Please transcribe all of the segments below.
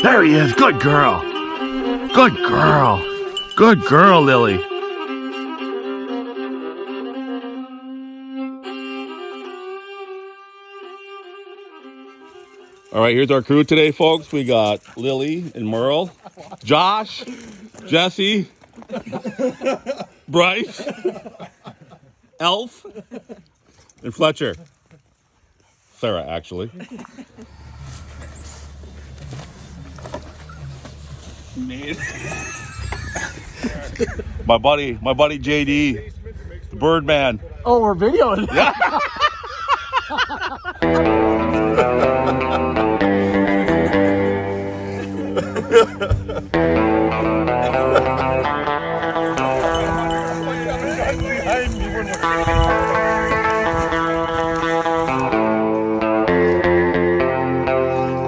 There he is. Good girl. Good girl. Good girl, Lily. All right, here's our crew today, folks. We got Lily and Merle, Josh, Jesse, Bryce, Elf, and Fletcher. Sarah, actually. My buddy JD, the Birdman. Oh, we're videoing. Yeah.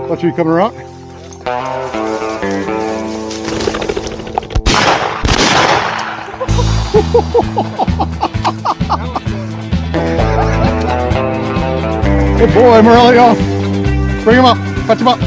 What, you coming around? Good boy, Merle. Bring him up. Catch him up.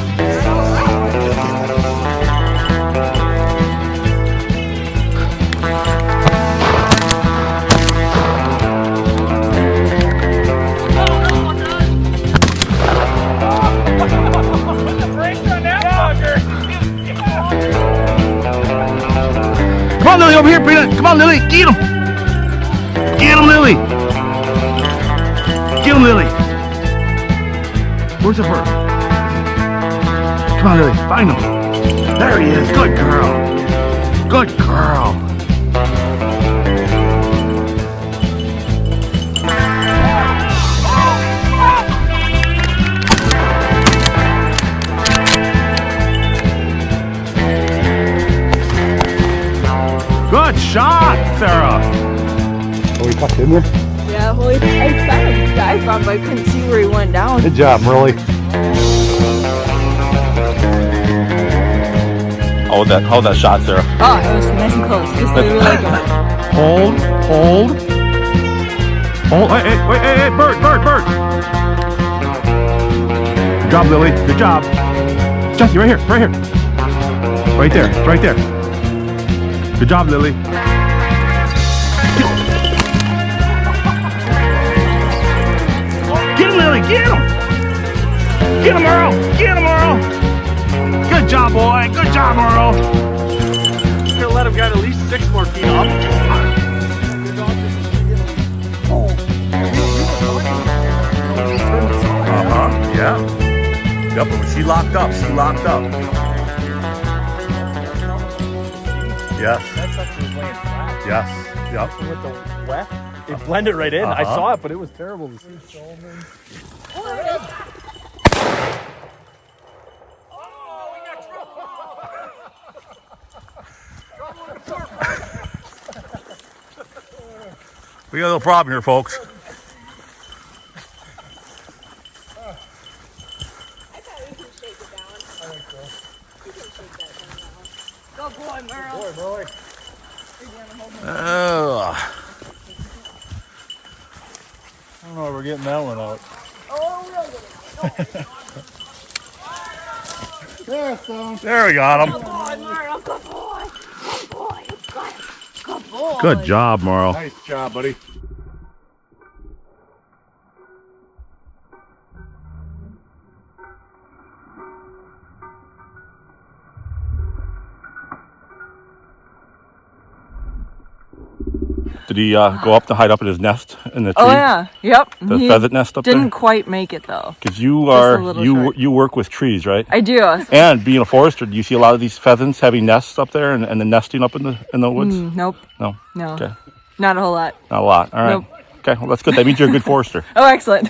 Come on, Lily, over here, Peanut. Come on, Lily. Get him. Get him, Lily. Get him, Lily. Where's the bird? Come on, Lily. Find him. There he is. Good girl. Good girl. Good shot, Sarah. Oh, he tucked in there? Yeah, well, I found him dive bomb, but I couldn't see where he went down. Good job, Merle. Hold that shot, Sarah. Oh, it was nice and close, just like we like him. Hold. Hey, bird. Good job, Lily. Good job. Jesse, right here. Right there. Good job, Lily. Get him, Lily. Get him. Get him, Earl. Good job, boy. Good job, Earl. You're gonna let him get at least 6 more feet up. Yeah. Yep. She locked up. Yes. That's actually laying flat. Yes. Yep. With the wet, it blended right in. I saw it, but it was terrible to see. We got a little problem here, folks. I thought we can shake it down. I think so. You can shake that down. Go, boy, Merle. Oh. I don't know if we're getting that one out. Oh, we'll get it. There we got him. Good boy, Merle. Good boy. Good boy. You got him. Good boy. Good job, Merle. Nice job, buddy. Did he go up to hide up in his nest in the tree? Oh, yeah. Yep. The He pheasant nest up didn't there? quite make it, though. Because you work with trees, right? I do. And being a forester, do you see a lot of these pheasants having nests up there and then nesting up in the woods? Nope. No. No. Okay. Not a whole lot. Not a lot. All right. Nope. Okay. Well, that's good. That means you're a good forester. Oh, excellent.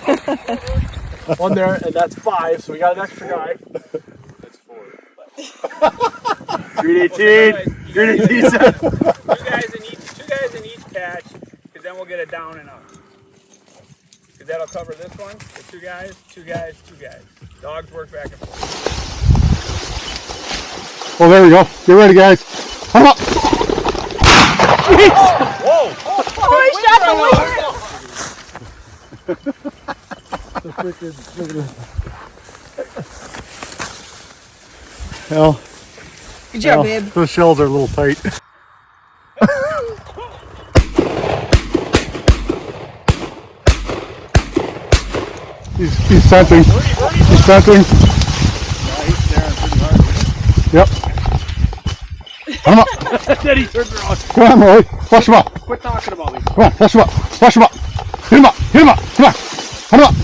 One there, and that's 5, so we got an extra guy. That's 4. 318. 318. Two guys in each patch, because then we'll get it down and up. Because that'll cover this one. The 2 guys, 2 guys, 2 guys. Dogs work back and forth. Well, there we go. Get ready, guys. Come up. Whoa! Oh, he shot the Well, Good job, babe. those shells are a little tight. He's sensing. He's sensing. Yep. Put him up. Then he turns around. Come on, Roy. Flush him up. Quit talking about me. Come on, flush him up. Flush him up. Hit him up. Hit him up. Come on. Hunt him up.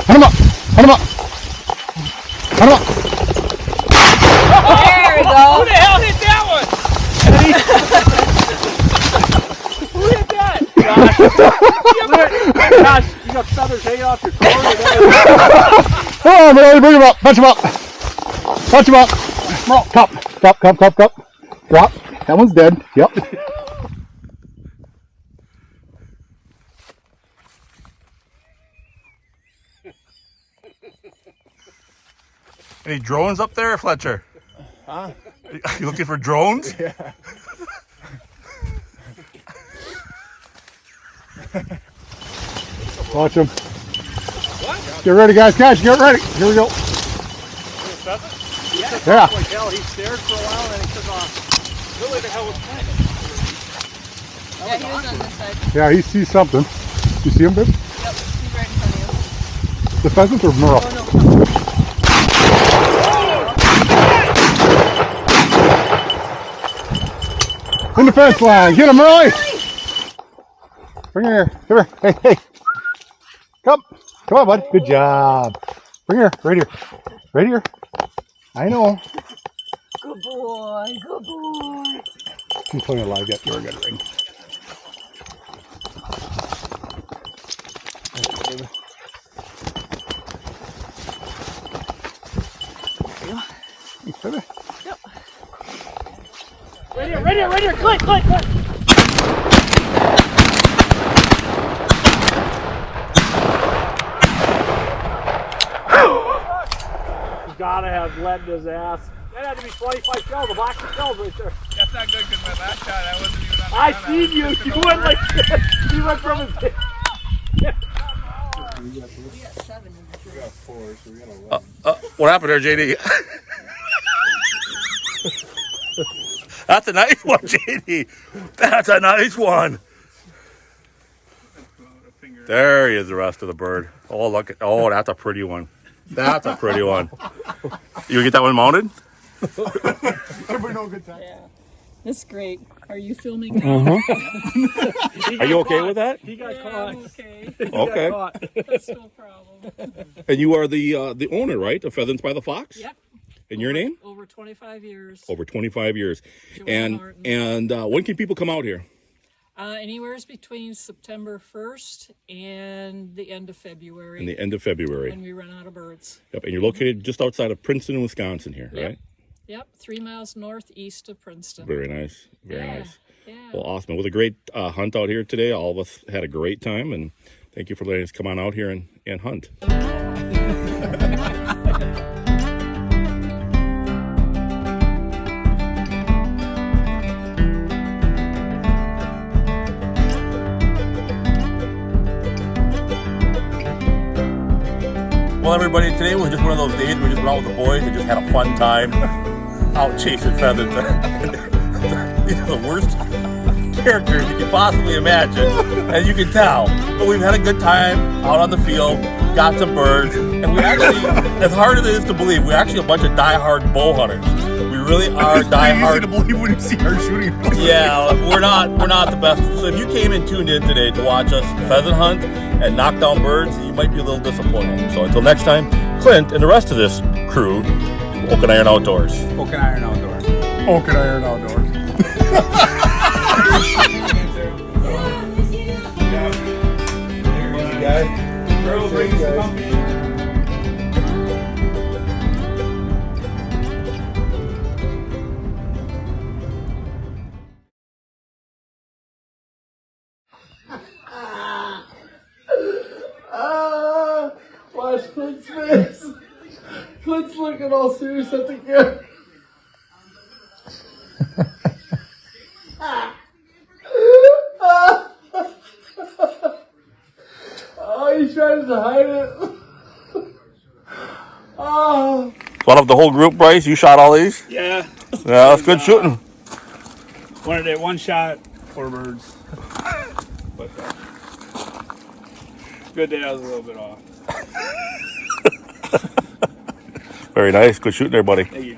Hunt him up. Hunt him up. Hunt him up. There we go. Who the hell hit that one? Who hit that? Gosh, you got feathers hanging off your clothes. Come on, Roy. Bring him up. Punch him up. Punch him up. No, cup. Cup, cup, cup, cup. Drop. That one's dead. Yep. Any drones up there, Fletcher? Huh? Are you looking for drones? Yeah. Watch him. Get ready, guys. Guys, get ready. Here we go. Yeah. Like hell, he stared for a while and then he took off. Really, the hell was that? Yeah, he was on this side. Yeah, he sees something. You see him, babe? Yep, he's right in front of you. The pheasant or Merle? Oh, no. In the fence line. Get him, Merle. Bring her here. Come here. Hey, hey. Come. Come on, bud. Good job. Bring her. Right here. Right here. I know. Good boy. Good boy. She's playing alive yet. You're a good ring. Right here, click. You gotta have lead in his ass. That had to be 25 shells, a box of shells right there. That's not good because my last shot, I wasn't even on the I gun. seen you. You went like this. You went from his head. We got 7 in the tree. What happened there, JD? That's a nice one, JD. That's a nice one. There he is, the rest of the bird. Oh, look at, oh, that's a pretty one. That's a pretty one. You get that one mounted? Everybody know a good time. Yeah. That's great. Are you filming now? Are you okay with that? He got Yeah, caught. I'm okay. He got Okay. caught. That's no problem. And you are the owner, right, of Pheasants by the Fox? Yep. And your name? Over 25 years. Over 25 years. Joanne Martin. And when can people come out here? Anywhere between September 1st and the end of February. In the end of February. When we run out of birds. Yep. And you're located just outside of Princeton, Wisconsin here, Yep. right? Yep, 3 miles northeast of Princeton. Very nice. Very Yeah, nice. yeah. Well, awesome. It was a great hunt out here today. All of us had a great time, and thank you for letting us come on out here and hunt. Well, everybody, today was just one of those days we just went out with the boys and just had a fun time out chasing pheasants. These are the worst characters you can possibly imagine, and you can tell. But we've had a good time out on the field, got some birds, and we actually, as hard as it is to believe, we're actually a bunch of die-hard bow hunters. We really are die-hard. Easy to believe when you see her shooting. Yeah, we're not the best. So if you came and tuned in today to watch us pheasant hunt and knock down birds, you might be a little disappointed. So until next time, Clint and the rest of this crew, Oak and Iron Outdoors. Oak and Iron Outdoors. Oak and Iron Outdoors. Girl brings the company. Watch Clint's face. Clint's looking all serious at the camera. Oh, he's trying to hide it. Oh. So out of the whole group, Bryce, you shot all these? Yeah. Yeah, that's good shooting. Wanted it one shot, 4 birds. But good day I was a little bit off. Very nice. Good shooting there, buddy. Thank you.